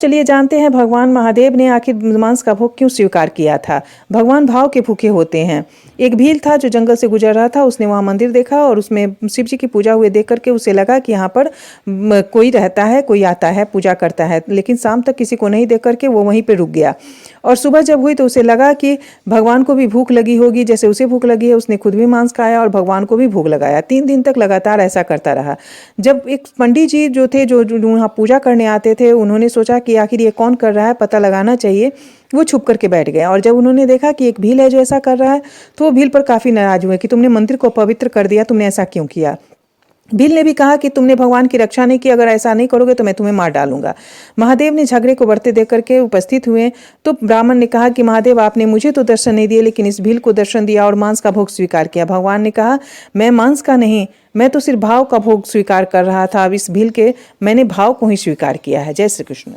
चलिए जानते हैं भगवान महादेव ने आखिर मांस का भोग क्यों स्वीकार किया था। भगवान भाव के भूखे होते हैं। एक भील था जो जंगल से गुजर रहा था। उसने वहां मंदिर देखा और उसमें शिव जी की पूजा हुए देख करके उसे लगा कि यहाँ पर कोई रहता है, कोई आता है, पूजा करता है। लेकिन शाम तक किसी को नहीं देख करके वो वहीं पे रुक गया और सुबह जब हुई तो उसे लगा कि भगवान को भी भूख लगी होगी, जैसे उसे भूख लगी है। उसने खुद भी मांस खाया और भगवान को भी भूख लगाया। 3 दिन तक लगातार ऐसा करता रहा। जब एक पंडित जी जो थे, जो वहाँ पूजा करने आते थे, उन्होंने सोचा कि आखिर ये कौन कर रहा है, पता लगाना चाहिए। वो छुप करके बैठ गए और जब उन्होंने देखा कि एक भील है जो ऐसा कर रहा है, तो वो भील पर काफी नाराज हुए कि तुमने मंदिर को पवित्र कर दिया, तुमने ऐसा क्यों किया। भील ने भी कहा कि तुमने भगवान की रक्षा नहीं की, अगर ऐसा नहीं करोगे तो मैं तुम्हें मार डालूंगा। महादेव ने झगड़े को बढ़ते देख करके उपस्थित हुए तो ब्राह्मण ने कहा कि महादेव, आपने मुझे तो दर्शन नहीं दिए, लेकिन इस भील को दर्शन दिया और मांस का भोग स्वीकार किया। भगवान ने कहा, मैं मांस का नहीं, मैं तो सिर्फ भाव का भोग स्वीकार कर रहा था। अब इस भील के मैंने भाव को ही स्वीकार किया है। जय श्री कृष्ण।